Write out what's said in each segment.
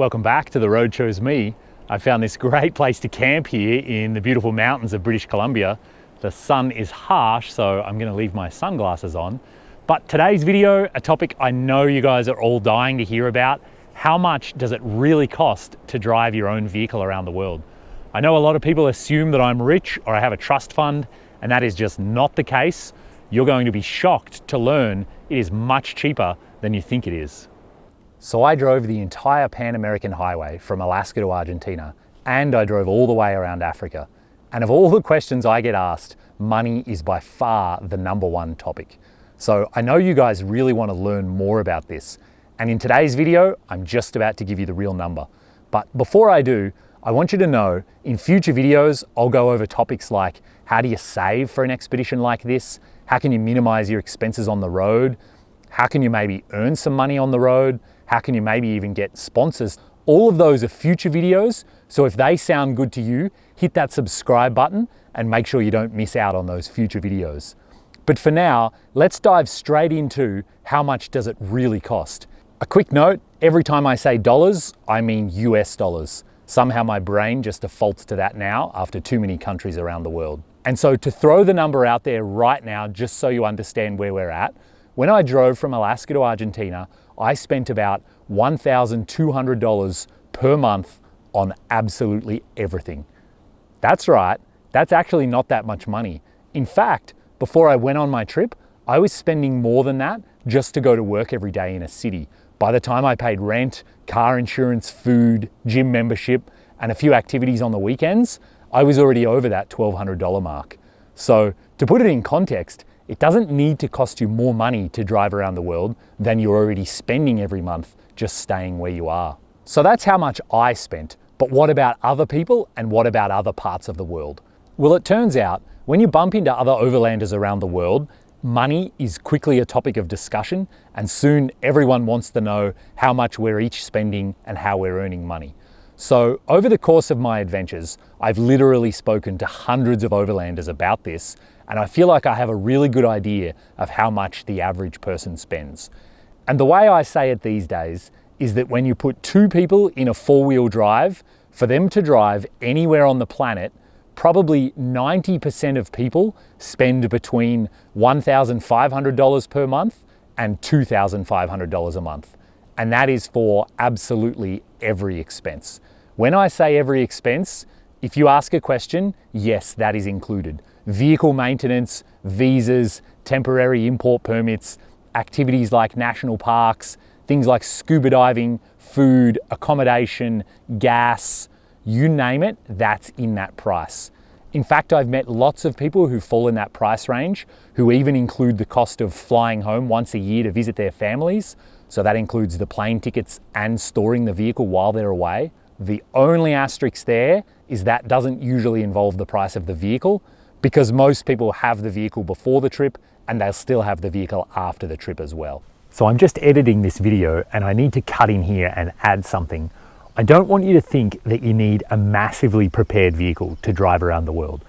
Welcome back to The Road Chose Me. I found this great place to camp here in the beautiful mountains of British Columbia. The sun is harsh, so I'm gonna leave my sunglasses on. But today's video, a topic I know you guys are all dying to hear about. How much does it really cost to drive your own vehicle around the world? I know a lot of people assume that I'm rich or I have a trust fund, and that is just not the case. You're going to be shocked to learn it is much cheaper than you think it is. So I drove the entire Pan-American highway from Alaska to Argentina, and I drove all the way around Africa. And of all the questions I get asked, money is by far the #1 topic. So I know you guys really want to learn more about this. And in today's video, I'm just about to give you the real number. But before I do, I want you to know in future videos, I'll go over topics like how do you save for an expedition like this? How can you minimize your expenses on the road? How can you maybe earn some money on the road? How can you maybe even get sponsors? All of those are future videos, so if they sound good to you, hit that subscribe button and make sure you don't miss out on those future videos. But for now, let's dive straight into how much does it really cost. A quick note, every time I say dollars, I mean US dollars. Somehow my brain just defaults to that now after too many countries around the world. And so to throw the number out there right now, just so you understand where we're at, when I drove from Alaska to Argentina, I spent about $1,200 per month on absolutely everything. That's right, that's actually not that much money. In fact, before I went on my trip, I was spending more than that just to go to work every day in a city. By the time I paid rent, car insurance, food, gym membership, and a few activities on the weekends, I was already over that $1,200 mark. So to put it in context, it doesn't need to cost you more money to drive around the world than you're already spending every month just staying where you are. So that's how much I spent. But what about other people and what about other parts of the world? Well, it turns out when you bump into other overlanders around the world, money is quickly a topic of discussion, and soon everyone wants to know how much we're each spending and how we're earning money. So over the course of my adventures, I've literally spoken to hundreds of overlanders about this, and I feel like I have a really good idea of how much the average person spends. And the way I say it these days is that when you put two people in a four-wheel drive, for them to drive anywhere on the planet, probably 90% of people spend between $1,500 per month and $2,500 a month. And that is for absolutely every expense. When I say every expense, if you ask a question, yes, that is included. Vehicle maintenance, visas, temporary import permits, activities like national parks, things like scuba diving, food, accommodation, gas, you name it, that's in that price. In fact, I've met lots of people who fall in that price range, who even include the cost of flying home once a year to visit their families. So that includes the plane tickets and storing the vehicle while they're away. The only asterisk there is that doesn't usually involve the price of the vehicle, because most people have the vehicle before the trip and they'll still have the vehicle after the trip as well. So I'm just editing this video and I need to cut in here and add something. I don't want you to think that you need a massively prepared vehicle to drive around the world.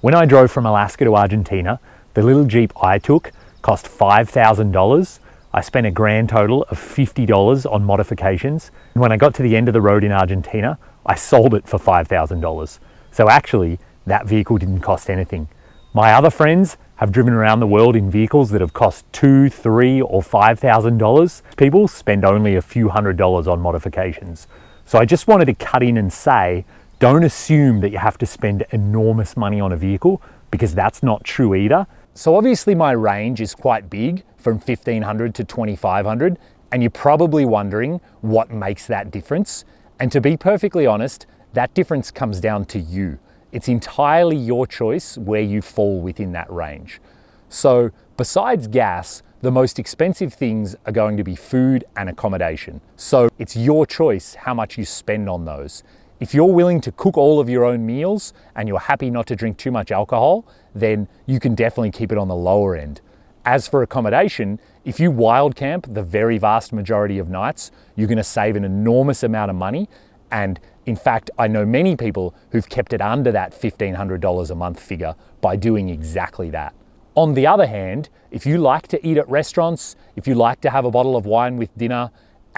When I drove from Alaska to Argentina, the little Jeep I took cost $5,000. I spent a grand total of $50 on modifications. And when I got to the end of the road in Argentina, I sold it for $5,000. So actually, that vehicle didn't cost anything. My other friends have driven around the world in vehicles that have cost $2,000, $3,000 or $5,000. People spend only a few $100s on modifications. So I just wanted to cut in and say, don't assume that you have to spend enormous money on a vehicle, because that's not true either. So obviously my range is quite big, from $1,500 to $2,500, and you're probably wondering what makes that difference. And to be perfectly honest, that difference comes down to you. It's entirely your choice where you fall within that range. So besides gas, the most expensive things are going to be food and accommodation. So it's your choice how much you spend on those. If you're willing to cook all of your own meals and you're happy not to drink too much alcohol, then you can definitely keep it on the lower end. As for accommodation, if you wild camp the very vast majority of nights, you're going to save an enormous amount of money. And in fact, I know many people who've kept it under that $1,500 a month figure by doing exactly that. On the other hand, if you like to eat at restaurants, if you like to have a bottle of wine with dinner,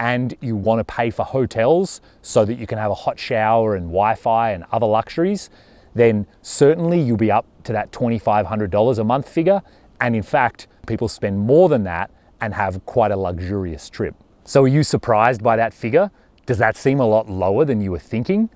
and you want to pay for hotels so that you can have a hot shower and Wi-Fi and other luxuries, then certainly you'll be up to that $2,500 a month figure. And in fact, people spend more than that and have quite a luxurious trip. So are you surprised by that figure? Does that seem a lot lower than you were thinking?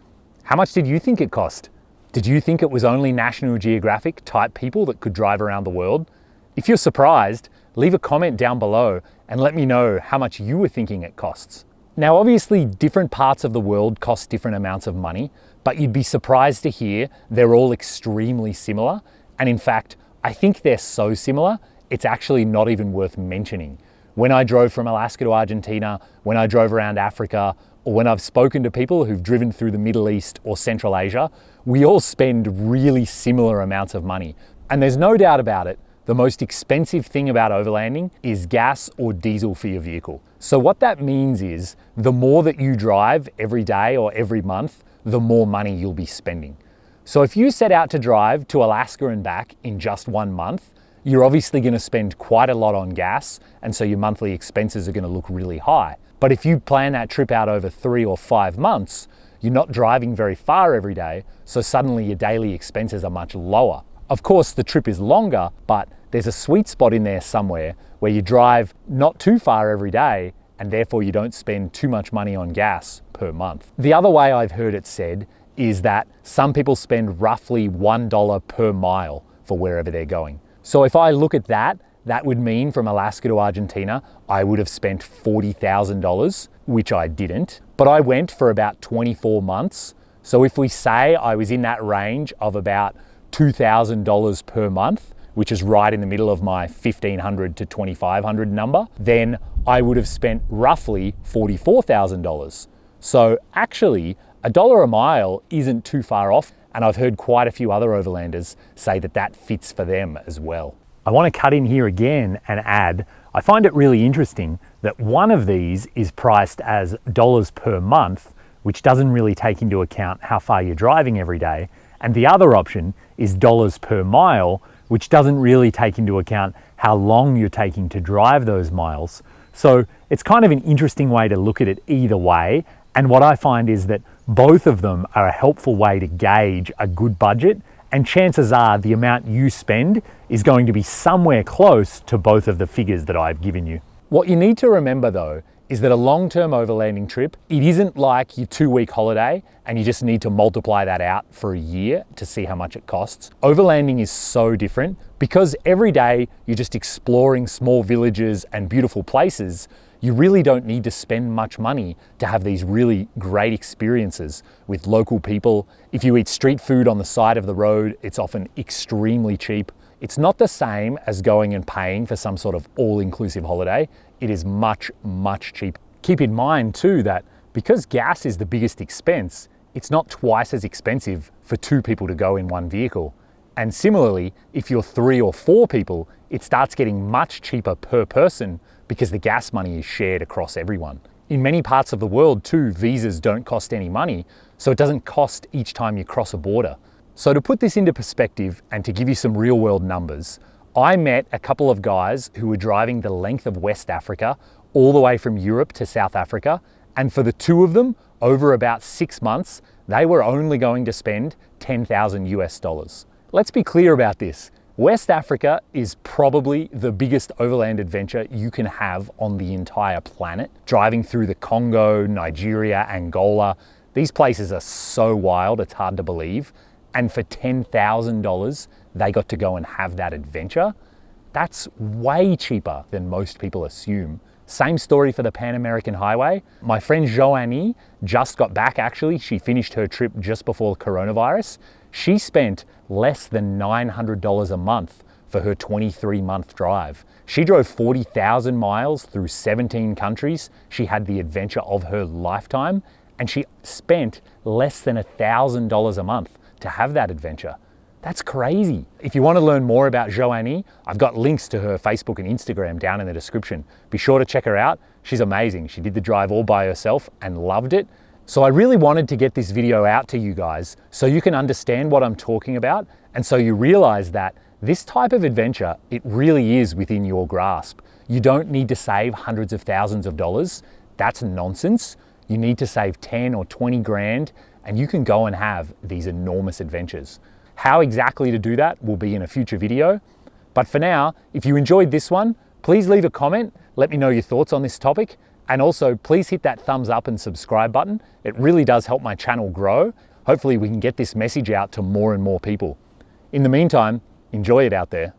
How much did you think it cost? Did you think it was only National Geographic type people that could drive around the world? If you're surprised, leave a comment down below and let me know how much you were thinking it costs. Now, obviously, different parts of the world cost different amounts of money, but you'd be surprised to hear they're all extremely similar. And in fact, I think they're so similar, it's actually not even worth mentioning. When I drove from Alaska to Argentina, when I drove around Africa, or when I've spoken to people who've driven through the Middle East or Central Asia, we all spend really similar amounts of money. And there's no doubt about it, the most expensive thing about overlanding is gas or diesel for your vehicle. So what that means is the more that you drive every day or every month, the more money you'll be spending. So if you set out to drive to Alaska and back in just 1 month, you're obviously going to spend quite a lot on gas, and so your monthly expenses are going to look really high. But if you plan that trip out over 3 or 5 months, you're not driving very far every day, so suddenly your daily expenses are much lower. Of course, the trip is longer, but there's a sweet spot in there somewhere where you drive not too far every day, and therefore you don't spend too much money on gas per month. The other way I've heard it said is that some people spend roughly $1 per mile for wherever they're going. So if I look at that, that would mean from Alaska to Argentina, I would have spent $40,000, which I didn't, but I went for about 24 months. So if we say I was in that range of about $2,000 per month, which is right in the middle of my $1,500 to $2,500 number, then I would have spent roughly $44,000. So actually, $1 a mile isn't too far off, and I've heard quite a few other overlanders say that that fits for them as well. I want to cut in here again and add, I find it really interesting that one of these is priced as dollars per month, which doesn't really take into account how far you're driving every day, and the other option is dollars per mile, which doesn't really take into account how long you're taking to drive those miles. So it's kind of an interesting way to look at it either way, and what I find is that both of them are a helpful way to gauge a good budget, and chances are the amount you spend is going to be somewhere close to both of the figures that I've given you. What you need to remember though is that a long-term overlanding trip, it isn't like your 2-week holiday and you just need to multiply that out for a year to see how much it costs. Overlanding is so different because every day you're just exploring small villages and beautiful places. You really don't need to spend much money to have these really great experiences with local people. If you eat street food on the side of the road, it's often extremely cheap. It's not the same as going and paying for some sort of all-inclusive holiday. It is much, much cheaper. Keep in mind too that because gas is the biggest expense, it's not twice as expensive for 2 people to go in one vehicle. And similarly, if you're 3 or 4 people, it starts getting much cheaper per person because the gas money is shared across everyone. In many parts of the world too, visas don't cost any money, so it doesn't cost each time you cross a border. So to put this into perspective and to give you some real world numbers, I met a couple of guys who were driving the length of West Africa, all the way from Europe to South Africa, and for the 2 of them, over about 6 months, they were only going to spend $10,000 US. Let's be clear about this. West Africa is probably the biggest overland adventure you can have on the entire planet. Driving through the Congo, Nigeria, Angola, these places are so wild, it's hard to believe. And for $10,000, they got to go and have that adventure. That's way cheaper than most people assume. Same story for the Pan American Highway. My friend Joanie just got back actually. She finished her trip just before coronavirus. She spent less than $900 a month for her 23-month drive. She drove 40,000 miles through 17 countries. She had the adventure of her lifetime, and she spent less than $1,000 a month to have that adventure. That's crazy. If you want to learn more about Joanie, I've got links to her Facebook and Instagram down in the description. Be sure to check her out. She's amazing. She did the drive all by herself and loved it. So I really wanted to get this video out to you guys so you can understand what I'm talking about, and so you realize that this type of adventure, it really is within your grasp. You don't need to save hundreds of thousands of dollars. That's nonsense. You need to save 10 or 20 grand and you can go and have these enormous adventures. How exactly to do that will be in a future video. But for now, if you enjoyed this one, please leave a comment, let me know your thoughts on this topic, and also please hit that thumbs up and subscribe button. It really does help my channel grow. Hopefully we can get this message out to more and more people. In the meantime, enjoy it out there.